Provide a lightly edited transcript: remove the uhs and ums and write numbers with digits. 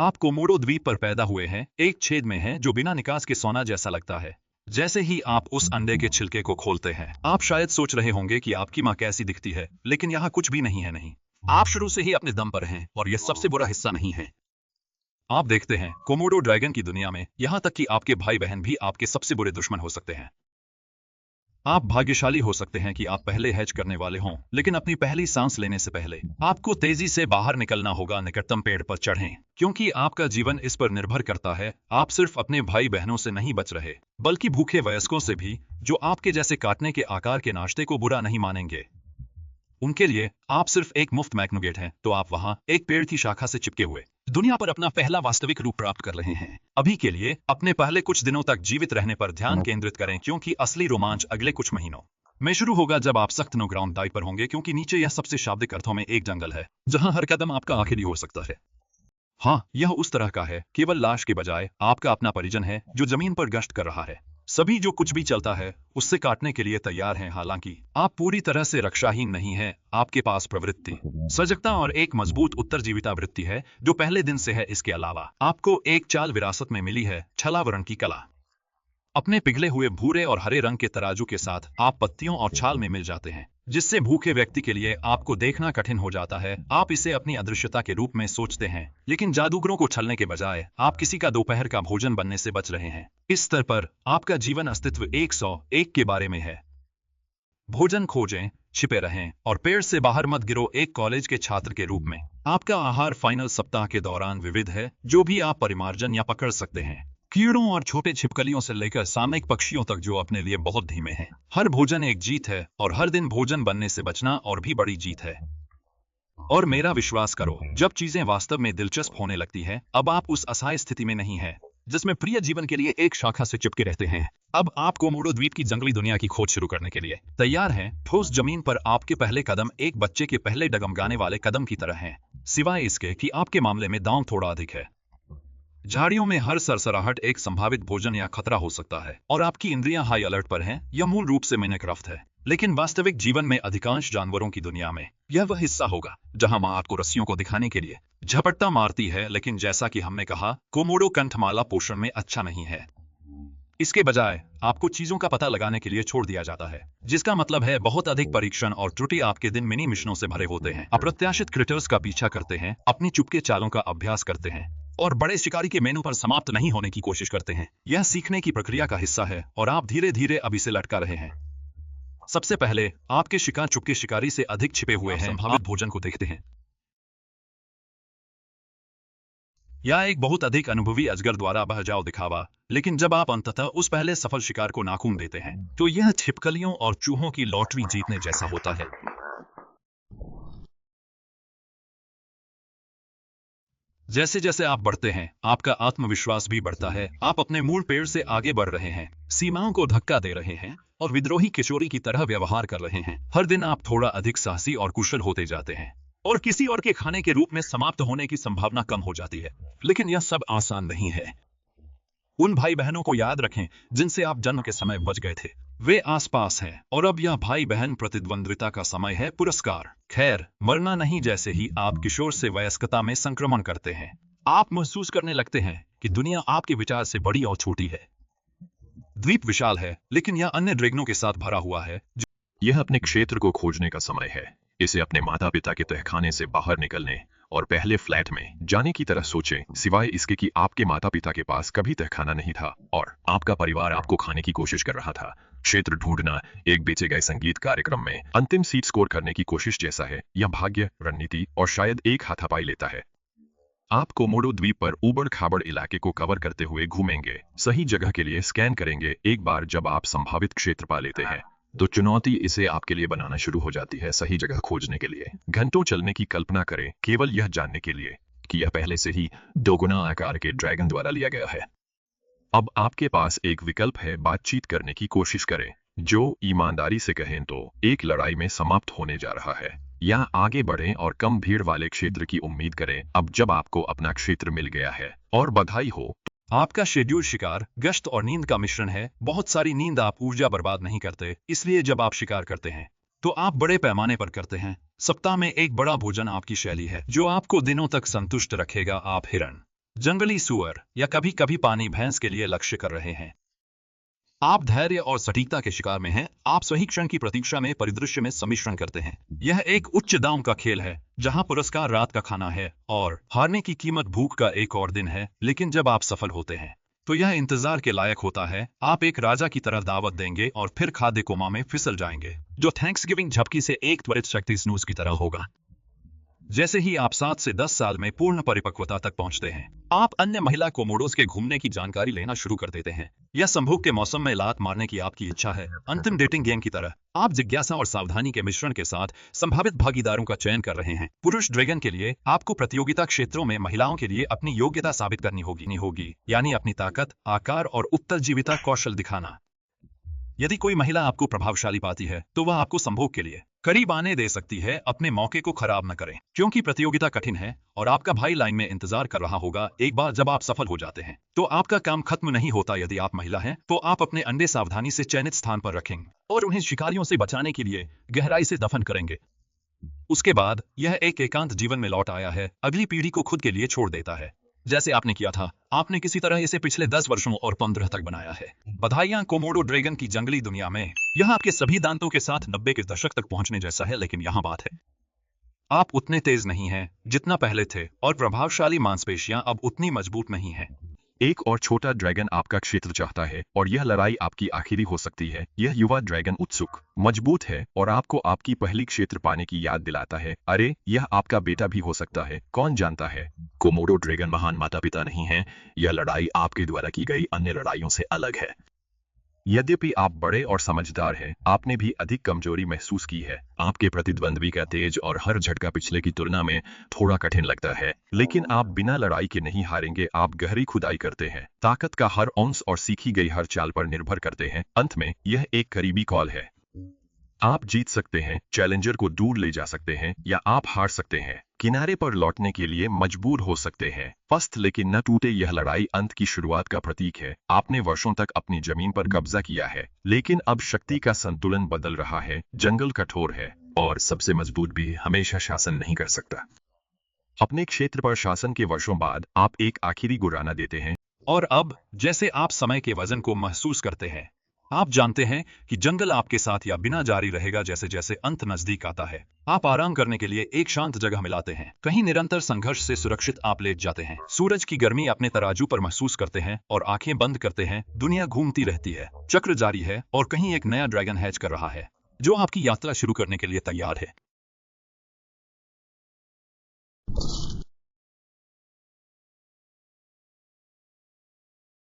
आप कोमोडो द्वीप पर पैदा हुए हैं, एक छेद में हैं जो बिना निकास के सोना जैसा लगता है। जैसे ही आप उस अंडे के छिलके को खोलते हैं, आप शायद सोच रहे होंगे कि आपकी माँ कैसी दिखती है, लेकिन यहाँ कुछ भी नहीं है। नहीं, आप शुरू से ही अपने दम पर हैं और यह सबसे बुरा हिस्सा नहीं है। आप देखते हैं, कोमोडो ड्रैगन की दुनिया में यहाँ तक कि आपके भाई बहन भी आपके सबसे बुरे दुश्मन हो सकते हैं। आप भाग्यशाली हो सकते हैं कि आप पहले हैच करने वाले हों, लेकिन अपनी पहली सांस लेने से पहले आपको तेजी से बाहर निकलना होगा। निकटतम पेड़ पर चढ़ें, क्योंकि आपका जीवन इस पर निर्भर करता है। आप सिर्फ अपने भाई बहनों से नहीं बच रहे, बल्कि भूखे वयस्कों से भी, जो आपके जैसे काटने के आकार के नाश्ते को बुरा नहीं मानेंगे। उनके लिए आप सिर्फ एक मुफ्त मैकनुगेट हैं, तो आप वहां एक पेड़ की शाखा से चिपके हुए दुनिया पर अपना पहला वास्तविक रूप प्राप्त कर रहे हैं। अभी के लिए अपने पहले कुछ दिनों तक जीवित रहने पर ध्यान केंद्रित करें, क्योंकि असली रोमांच अगले कुछ महीनों में शुरू होगा, जब आप सख्त नो ग्राउंड डाइट पर होंगे, क्योंकि नीचे यह सबसे शाब्दिक अर्थों में एक जंगल है जहां हर कदम आपका आखिरी हो सकता है। हाँ, यह उस तरह का है, केवल लाश के बजाय आपका अपना परिजन है जो जमीन पर गश्त कर रहा है। सभी जो कुछ भी चलता है उससे काटने के लिए तैयार हैं। हालांकि आप पूरी तरह से रक्षाहीन नहीं हैं। आपके पास प्रवृत्ति, सजगता और एक मजबूत उत्तरजीविता वृत्ति है जो पहले दिन से है। इसके अलावा आपको एक चाल विरासत में मिली है, छलावरण की कला। अपने पिघले हुए भूरे और हरे रंग के तराजू के साथ आप पत्तियों और छाल में मिल जाते हैं, जिससे भूखे व्यक्ति के लिए आपको देखना कठिन हो जाता है। आप इसे अपनी अदृश्यता के रूप में सोचते हैं, लेकिन जादूगरों को छलने के बजाय आप किसी का दोपहर का भोजन बनने से बच रहे हैं। इस स्तर पर आपका जीवन अस्तित्व 101 के बारे में है। भोजन खोजें, छिपे रहें और पेड़ से बाहर मत गिरो। एक कॉलेज के छात्र के रूप में आपका आहार फाइनल सप्ताह के दौरान विविध है, जो भी आप परिमार्जन या पकड़ सकते हैं। कीड़ों और छोटे छिपकलियों से लेकर सामयिक पक्षियों तक जो अपने लिए बहुत धीमे हैं। हर भोजन एक जीत है, और हर दिन भोजन बनने से बचना और भी बड़ी जीत है। और मेरा विश्वास करो, जब चीजें वास्तव में दिलचस्प होने लगती हैं, अब आप उस असहाय स्थिति में नहीं है जिसमें प्रिय जीवन के लिए एक शाखा से चिपके रहते हैं। अब आप कोमोडो द्वीप की जंगली दुनिया की खोज शुरू करने के लिए तैयार हैं। ठोस जमीन पर आपके पहले कदम एक बच्चे के पहले डगमगाने वाले कदम की तरह हैं, सिवाय इसके कि आपके मामले में दांव थोड़ा अधिक है। झाड़ियों में हर सरसराहट एक संभावित भोजन या खतरा हो सकता है, और आपकी इंद्रियां हाई अलर्ट पर हैं। यह मूल रूप से मिनेक्राफ्ट है, लेकिन वास्तविक जीवन में अधिकांश जानवरों की दुनिया में यह वह हिस्सा होगा जहां मां आपको रस्सियों को दिखाने के लिए झपट्टा मारती है। लेकिन जैसा कि हमने कहा, कोमोडो कंठमाला पोषण में अच्छा नहीं है। इसके बजाय आपको चीजों का पता लगाने के लिए छोड़ दिया जाता है, जिसका मतलब है बहुत अधिक परीक्षण और त्रुटि। आपके दिन मिनी मिशनों से भरे होते हैं। अप्रत्याशित क्रिटर्स का पीछा करते हैं, अपनी चुपके चालों का अभ्यास करते हैं, और बड़े शिकारी के मेनू पर समाप्त नहीं होने की कोशिश करते हैं। यह सीखने की प्रक्रिया का हिस्सा है, और आप धीरे धीरे अब इसे लटका रहे हैं। सबसे पहले आपके शिकार चुपके शिकारी से अधिक छिपे हुए हैं। संभावित भोजन को देखते हैं, या एक बहुत अधिक अनुभवी अजगर द्वारा बह जाओ दिखावा। लेकिन जब आप अंततः उस पहले सफल शिकार को नाखून देते हैं, तो यह छिपकलियों और चूहों की लॉटरी जीतने जैसा होता है। जैसे जैसे आप बढ़ते हैं, आपका आत्मविश्वास भी बढ़ता है। आप अपने मूल पेड़ से आगे बढ़ रहे हैं, सीमाओं को धक्का दे रहे हैं, और विद्रोही किशोरी की तरह व्यवहार कर रहे हैं। हर दिन आप थोड़ा अधिक साहसी और कुशल होते जाते हैं, और किसी और के खाने के रूप में समाप्त होने की संभावना कम हो जाती है। लेकिन यह सब आसान नहीं है। उन भाई बहनों को याद रखें जिनसे आप जन्म के समय बच गए थे। वे आसपास हैं, और अब यह भाई बहन प्रतिद्वंद्विता का समय है। पुरस्कार, खैर, मरना नहीं। जैसे ही आप किशोर से वयस्कता में संक्रमण करते हैं, आप महसूस करने लगते हैं कि दुनिया आपके विचार से बड़ी और छोटी है। द्वीप विशाल है, लेकिन यह अन्य ड्रैगनों के साथ भरा हुआ है। यह अपने क्षेत्र को खोजने का समय है। इसे अपने माता पिता के तहखाने से बाहर निकलने और पहले फ्लैट में जाने की तरह सोचें, सिवाय इसके कि आपके माता पिता के पास कभी तहखाना नहीं था और आपका परिवार आपको खाने की कोशिश कर रहा था। क्षेत्र ढूंढना एक बेचे गए संगीत कार्यक्रम में अंतिम सीट स्कोर करने की कोशिश जैसा है। यह भाग्य, रणनीति और शायद एक हाथापाई लेता है। आप कोमोडो द्वीप पर ऊबड़ खाबड़ इलाके को कवर करते हुए घूमेंगे, सही जगह के लिए स्कैन करेंगे। एक बार जब आप संभावित क्षेत्र पा लेते हैं, तो चुनौती इसे आपके लिए बनाना शुरू हो जाती है। सही जगह खोजने के लिए घंटों चलने की कल्पना करें, केवल यह जानने के लिए कि यह पहले से ही दोगुना आकार के ड्रैगन द्वारा लिया गया है। अब आपके पास एक विकल्प है, बातचीत करने की कोशिश करें, जो ईमानदारी से कहें तो एक लड़ाई में समाप्त होने जा रहा है, या आगे बढ़ें और कम भीड़ वाले क्षेत्र की उम्मीद करें। अब जब आपको अपना क्षेत्र मिल गया है, और बधाई हो, आपका शेड्यूल शिकार, गश्त और नींद का मिश्रण है। बहुत सारी नींद। आप ऊर्जा बर्बाद नहीं करते, इसलिए जब आप शिकार करते हैं तो आप बड़े पैमाने पर करते हैं। सप्ताह में एक बड़ा भोजन आपकी शैली है, जो आपको दिनों तक संतुष्ट रखेगा। आप हिरण, जंगली सुअर या कभी कभी पानी भैंस के लिए लक्ष्य कर रहे हैं। आप धैर्य और सटीकता के शिकार में हैं। आप सही क्षण की प्रतीक्षा में परिदृश्य में सम्मिश्रण करते हैं। यह एक उच्च दांव का खेल है जहां पुरस्कार रात का खाना है और हारने की कीमत भूख का एक और दिन है। लेकिन जब आप सफल होते हैं तो यह इंतजार के लायक होता है। आप एक राजा की तरह दावत देंगे और फिर खाद्य कोमा में फिसल जाएंगे, जो थैंक्सगिविंग झपकी से एक त्वरित शक्ति स्नूज की तरह होगा। जैसे ही आप 7 से 10 साल में पूर्ण परिपक्वता तक पहुंचते हैं, आप अन्य महिला कोमोडोस के घूमने की जानकारी लेना शुरू कर देते हैं। यह संभोग के मौसम में लात मारने की आपकी इच्छा है। अंतिम डेटिंग गेम की तरह आप जिज्ञासा और सावधानी के मिश्रण के साथ संभावित भागीदारों का चयन कर रहे हैं। पुरुष ड्रैगन के लिए आपको प्रतियोगिता क्षेत्रों में महिलाओं के लिए अपनी योग्यता साबित करनी होगी, यानी अपनी ताकत, आकार और उत्तरजीविता कौशल दिखाना। यदि कोई महिला आपको प्रभावशाली पाती है तो वह आपको संभोग के लिए करीब आने दे सकती है। अपने मौके को खराब न करें, क्योंकि प्रतियोगिता कठिन है और आपका भाई लाइन में इंतजार कर रहा होगा। एक बार जब आप सफल हो जाते हैं तो आपका काम खत्म नहीं होता। यदि आप महिला हैं तो आप अपने अंडे सावधानी से चयनित स्थान पर रखेंगे और उन्हें शिकारियों से बचाने के लिए गहराई से दफन करेंगे। उसके बाद यह एक एकांत जीवन में लौट आया है, अगली पीढ़ी को खुद के लिए छोड़ देता है, जैसे आपने किया था। आपने किसी तरह इसे पिछले 10 वर्षों और 15 तक बनाया है। बधाइयां कोमोडो ड्रैगन की जंगली दुनिया में। यह आपके सभी दांतों के साथ 90 के दशक तक पहुंचने जैसा है, लेकिन यहां बात है, आप उतने तेज नहीं हैं जितना पहले थे और प्रभावशाली मांसपेशियां अब उतनी मजबूत नहीं हैं। एक और छोटा ड्रैगन आपका क्षेत्र चाहता है और यह लड़ाई आपकी आखिरी हो सकती है। यह युवा ड्रैगन उत्सुक, मजबूत है और आपको आपकी पहली क्षेत्र पाने की याद दिलाता है। अरे, यह आपका बेटा भी हो सकता है, कौन जानता है। कोमोडो ड्रैगन महान माता पिता नहीं है। यह लड़ाई आपके द्वारा की गई अन्य लड़ाइयों से अलग है। यद्यपि आप बड़े और समझदार हैं, आपने भी अधिक कमजोरी महसूस की है। आपके प्रतिद्वंद्वी का तेज और हर झटका पिछले की तुलना में थोड़ा कठिन लगता है, लेकिन आप बिना लड़ाई के नहीं हारेंगे। आप गहरी खुदाई करते हैं, ताकत का हर औंस और सीखी गई हर चाल पर निर्भर करते हैं। अंत में यह एक करीबी कॉल है। आप जीत सकते हैं, चैलेंजर को दूर ले जा सकते हैं, या आप हार सकते हैं, किनारे पर लौटने के लिए मजबूर हो सकते हैं। पस्त लेकिन न टूटे। यह लड़ाई अंत की शुरुआत का प्रतीक है। आपने वर्षों तक अपनी जमीन पर कब्जा किया है, लेकिन अब शक्ति का संतुलन बदल रहा है। जंगल कठोर है और सबसे मजबूत भी हमेशा शासन नहीं कर सकता। अपने क्षेत्र पर शासन के वर्षों बाद आप एक आखिरी गुराना देते हैं। और अब जैसे आप समय के वजन को महसूस करते हैं, आप जानते हैं कि जंगल आपके साथ या बिना जारी रहेगा। जैसे जैसे अंत नजदीक आता है, आप आराम करने के लिए एक शांत जगह मिलाते हैं। कहीं निरंतर संघर्ष से सुरक्षित आप लेट जाते हैं, सूरज की गर्मी अपने तराजू पर महसूस करते हैं और आंखें बंद करते हैं। दुनिया घूमती रहती है, चक्र जारी है और कहीं एक नया ड्रैगन हैच कर रहा है जो आपकी यात्रा शुरू करने के लिए तैयार है।